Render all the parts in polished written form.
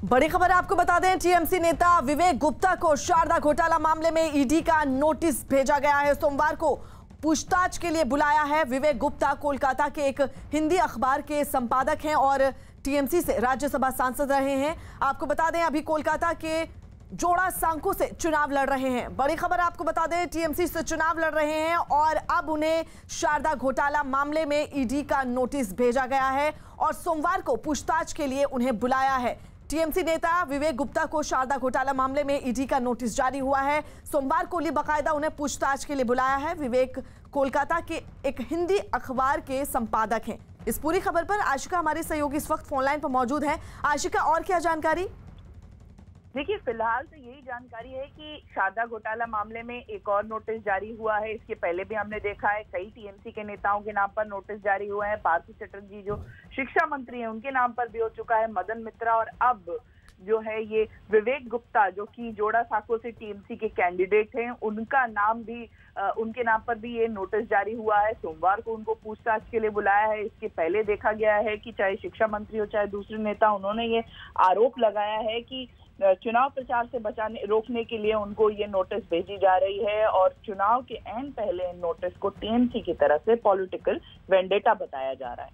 बड़ी खबर आपको बता दें, टीएमसी नेता विवेक गुप्ता को शारदा घोटाला मामले में ईडी का नोटिस भेजा गया है। सोमवार को पूछताछ के लिए बुलाया है। विवेक गुप्ता कोलकाता के एक हिंदी अखबार के संपादक हैं और टीएमसी से राज्यसभा सांसद रहे हैं। आपको बता दें, अभी कोलकाता के जोड़ा सांको से चुनाव लड़ रहे हैं। बड़ी खबर आपको बता दें, टीएमसी से चुनाव लड़ रहे हैं और अब उन्हें शारदा घोटाला मामले में ईडी का नोटिस भेजा गया है और सोमवार को पूछताछ के लिए उन्हें बुलाया है। टीएमसी नेता विवेक गुप्ता को शारदा घोटाला मामले में ईडी का नोटिस जारी हुआ है। सोमवार को लिए बाकायदा उन्हें पूछताछ के लिए बुलाया है। विवेक कोलकाता के एक हिंदी अखबार के संपादक हैं। इस पूरी खबर पर आशिका हमारी सहयोगी इस वक्त फोनलाइन पर मौजूद है। आशिका, और क्या जानकारी? देखिए, फिलहाल तो यही जानकारी है कि शारदा घोटाला मामले में एक और नोटिस जारी हुआ है। इसके पहले भी हमने देखा है कई टीएमसी के नेताओं के नाम पर नोटिस जारी हुए हैं। पार्थी चटर्जी जो शिक्षा मंत्री हैं उनके नाम पर भी हो चुका है, मदन मित्रा, और अब जो है ये विवेक गुप्ता जो कि जोड़ा साको से टीएमसी के कैंडिडेट हैं, उनका नाम भी उनके नाम पर भी ये नोटिस जारी हुआ है। सोमवार को उनको पूछताछ के लिए बुलाया है। इसके पहले देखा गया है कि चाहे शिक्षा मंत्री हो चाहे दूसरे नेता, उन्होंने ये आरोप लगाया है कि चुनाव प्रचार से रोकने के लिए उनको ये नोटिस भेजी जा रही है और चुनाव के ऐन पहले इन नोटिस को टीएमसी की तरफ से पॉलिटिकल वेंडेटा बताया जा रहा है।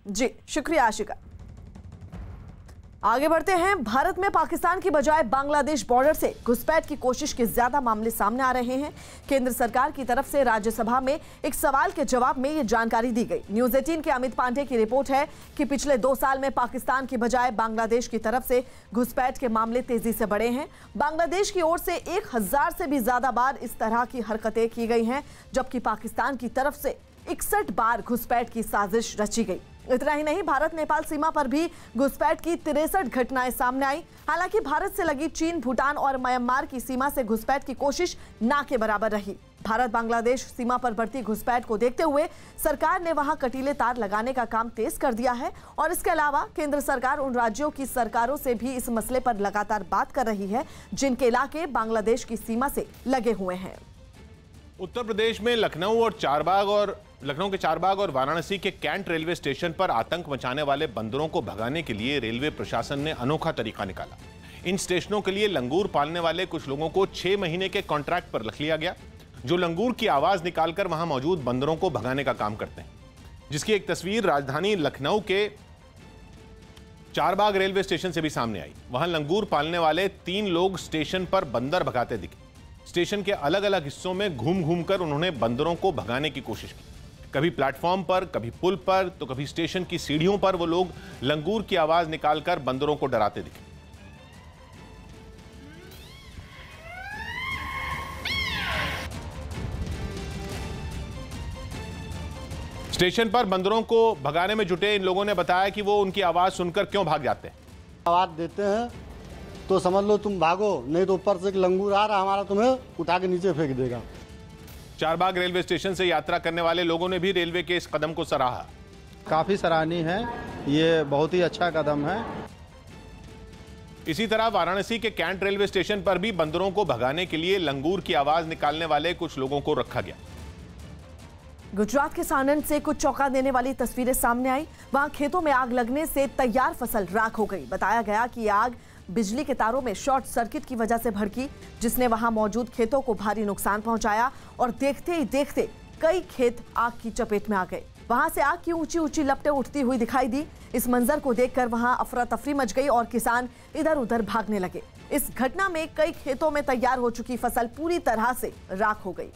जी, शुक्रिया आशिका। आगे बढ़ते हैं। भारत में पाकिस्तान की बजाय बांग्लादेश बॉर्डर से घुसपैठ की कोशिश के ज्यादा मामले सामने आ रहे हैं। केंद्र सरकार की तरफ से राज्यसभा में एक सवाल के जवाब में ये जानकारी दी गई। न्यूज 18 के अमित पांडे की रिपोर्ट है कि पिछले 2 साल में पाकिस्तान की बजाय बांग्लादेश की तरफ से घुसपैठ के मामले तेजी से बढ़े हैं। बांग्लादेश की ओर से 1000 से भी ज्यादा बार इस तरह की हरकतें की गई हैं, जबकि पाकिस्तान की तरफ से 61 बार घुसपैठ की साजिश रची गई। इतना ही नहीं, भारत नेपाल सीमा पर भी घुसपैठ की 63 घटनाएं सामने आई। हालांकि भारत से लगी चीन, भूटान और म्यांमार की सीमा से घुसपैठ की कोशिश ना के बराबर रही। भारत बांग्लादेश सीमा पर बढ़ती घुसपैठ को देखते हुए सरकार ने वहां कटीले तार लगाने का काम तेज कर दिया है और इसके अलावा केंद्र सरकार उन राज्यों की सरकारों से भी इस मसले पर लगातार बात कर रही है जिनके इलाके बांग्लादेश की सीमा से लगे हुए हैं। उत्तर प्रदेश में लखनऊ के चारबाग और वाराणसी के कैंट रेलवे स्टेशन पर आतंक मचाने वाले बंदरों को भगाने के लिए रेलवे प्रशासन ने अनोखा तरीका निकाला। इन स्टेशनों के लिए लंगूर पालने वाले कुछ लोगों को 6 महीने के कॉन्ट्रैक्ट पर रख लिया गया, जो लंगूर की आवाज निकालकर वहां मौजूद बंदरों को भगाने का काम करते हैं, जिसकी एक तस्वीर राजधानी लखनऊ के चारबाग रेलवे स्टेशन से भी सामने आई। वहां लंगूर पालने वाले 3 लोग स्टेशन पर बंदर भगाते दिखे। स्टेशन के अलग अलग हिस्सों में घूम घूम कर उन्होंने बंदरों को भगाने की कोशिश की। कभी प्लेटफॉर्म पर, कभी पुल पर, तो कभी स्टेशन की सीढ़ियों पर वो लोग लंगूर की आवाज निकालकर बंदरों को डराते दिखे। स्टेशन पर बंदरों को भगाने में जुटे इन लोगों ने बताया कि वो उनकी आवाज सुनकर क्यों भाग जाते हैं। आवाज देते हैं तो समझ लो तुम भागो, नहीं तो ऊपर से एक लंगूर आ रहा हमारा तुम्हें उठा के नीचे फेंक देगा। चारबाग रेलवे स्टेशन से यात्रा करने वाले लोगों ने भी रेलवे के इस कदम को सराहा। काफी सराहनीय है, ये बहुत ही अच्छा कदम है। इसी तरह वाराणसी के कैंट रेलवे स्टेशन पर भी बंदरों को भगाने के लिए लंगूर की आवाज निकालने वाले कुछ लोगों को रखा गया। गुजरात के सानंद से कुछ चौंका देने वाली तस्वीरें सामने आई। वहां खेतों में आग लगने से तैयार फसल राख हो गई। बताया गया कि आग बिजली के तारों में शॉर्ट सर्किट की वजह से भड़की, जिसने वहां मौजूद खेतों को भारी नुकसान पहुंचाया और देखते ही देखते कई खेत आग की चपेट में आ गए। वहां से आग की ऊंची ऊंची लपटें उठती हुई दिखाई दी। इस मंजर को देखकर वहां अफरा तफरी मच गई और किसान इधर उधर भागने लगे। इस घटना में कई खेतों में तैयार हो चुकी फसल पूरी तरह से राख हो गई।